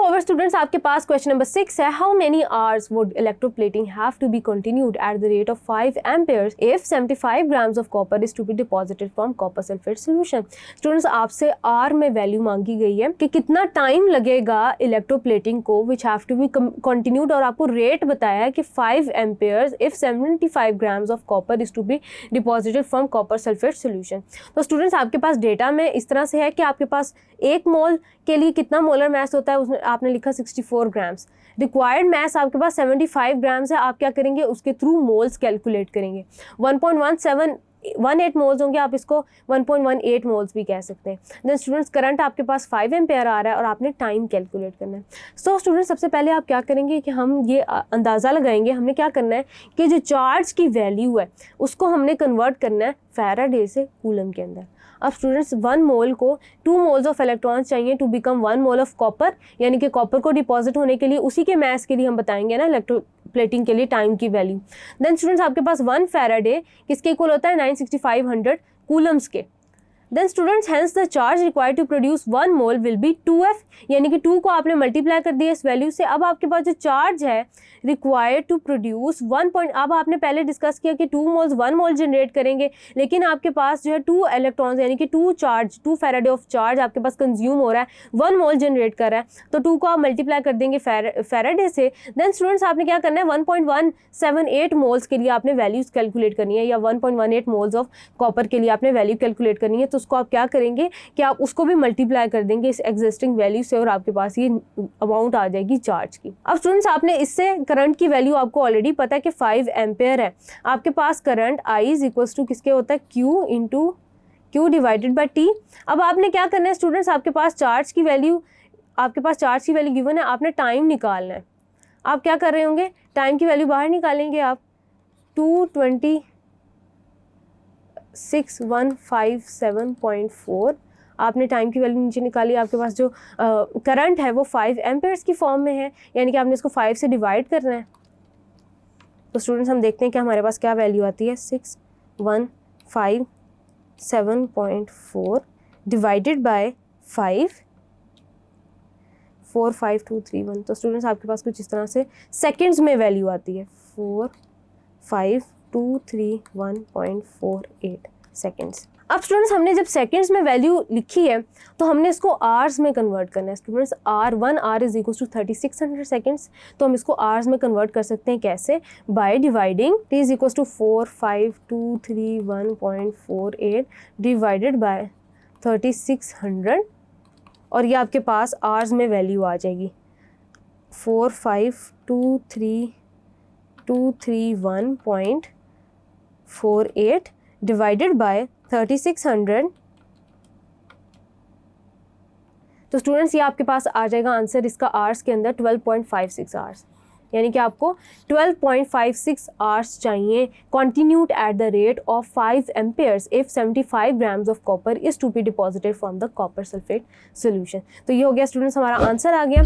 Forward students, आपके पास question number 6 है, how many hours would electroplating have to be continued at the rate of 5 amperes if 75 grams of copper is to be deposited from copper sulphate solution. Students, आपसे आर में value मांगी गई है कि कितना टाइम लगेगा इलेक्ट्रोप्लेटिंग को which have to be continued, और आपको रेट बताया है कि 5 amperes if 75 grams of copper is to be deposited from copper sulphate solution. तो स्टूडेंट्स, आपके पास डेटा में इस तरह से है कि आपके पास 1 मोल के लिए कितना मोलर मास होता है, उसमें आपने लिखा 64 ग्राम्स। रिक्वायर्ड मास आपके पास 75 ग्राम्स है, आप क्या करेंगे, उसके थ्रू मोल्स कैलकुलेट करेंगे। 1.18 मोल्स होंगे, आप इसको 1.18 मोल्स भी कह सकते हैं। देन स्टूडेंट्स, करंट आपके पास 5 एम्पेयर आ रहा है और आपने टाइम कैलकुलेट करना है। सो स्टूडेंट्स, सबसे पहले आप क्या करेंगे कि हम ये अंदाज़ा लगाएंगे, हमने क्या करना है कि जो चार्ज की वैल्यू है उसको हमने कन्वर्ट करना है फैराडे से कूलम के अंदर। अब स्टूडेंट्स, 1 मोल को 2 मोल्स ऑफ इलेक्ट्रॉन्स चाहिए to become 1 mole of copper, यानी कि कॉपर को डिपॉजिट होने के लिए उसी के मास के लिए हम बताएंगे ना इलेक्ट्रोप्लेटिंग के लिए टाइम की वैल्यू। देन स्टूडेंट्स, आपके पास 1 फैराडे किसके इक्वल होता है, 96500 कूलम्स के। Then students, hence the charge required to produce 1 mole will be 2f, यानी कि 2 को आपने मल्टीप्लाई कर दिया इस वैल्यू से। अब आपके पास जो चार्ज है रिक्वायर्ड टू प्रोड्यूस 1 पॉइंट, अब आपने पहले डिस्कस किया कि 2 मोल्स 1 मोल जनरेट करेंगे, लेकिन आपके पास जो है 2 इलेक्ट्रॉन्स यानी कि 2 फैराडे ऑफ चार्ज आपके पास कंज्यूम हो रहा है, 1 मोल जनरेट कर रहा है, तो 2 को आप मल्टीप्लाई कर देंगे फैराडे से। देन स्टूडेंट्स, आपने क्या करना है, 1.178 मोल्स के लिए आपने वैल्यूज कैलकुलेट करनी है, या 1.18 मोल्स ऑफ कॉपर के लिए आपने वैल्यू कैलकुलेट करनी है। तो उसको आप क्या करेंगे कि आप उसको भी मल्टीप्लाई कर देंगे इस एग्जिस्टिंग वैल्यू से और आपके पास ये अमाउंट आ जाएगी चार्ज की। अब स्टूडेंट्स, आपने इससे करंट की वैल्यू आपको ऑलरेडी पता है कि 5 एम्पेयर है। आपके पास current I is equals to किसके होता है, Q डिवाइडेड बाई T। अब आपने क्या करना है स्टूडेंट्स, आपके पास चार्ज की वैल्यू गिवन है, आपने टाइम निकालना है। आप क्या कर रहे होंगे, टाइम की वैल्यू बाहर निकालेंगे आप, 226,157.4 आपने टाइम की वैल्यू नीचे निकाली। आपके पास जो करंट है वो 5 एम्पेयर्स की फॉर्म में है, यानी कि आपने इसको 5 से डिवाइड करना है। तो स्टूडेंट्स, हम देखते हैं कि हमारे पास क्या वैल्यू आती है, 6157.4 डिवाइडेड बाय 5, 45231। तो स्टूडेंट्स, आपके पास कुछ इस तरह से सेकंड्स में वैल्यू आती है, 45231.48 सेकंड्स। अब स्टूडेंट्स, हमने जब सेकंड्स में वैल्यू लिखी है तो हमने इसको आवर्स में कन्वर्ट करना है। Students, 1 hour is equal to 3600 seconds, तो हम इसको आवर्स में कन्वर्ट कर सकते हैं कैसे, by dividing t is equal to 45231.48 divided by 3600, और ये आपके पास आवर्स में वैल्यू आ जाएगी 45231.48 डिवाइडेड बाय 3600। तो स्टूडेंट्स, ये आपके पास आ जाएगा आंसर इसका आवर्स के अंदर 12.56 आवर्स, यानी कि आपको 12.56 आवर्स चाहिए continued at the rate of 5 amperes if 75 grams of copper is to be deposited from the copper sulphate solution. तो ये हो गया स्टूडेंट्स, हमारा आंसर आ गया।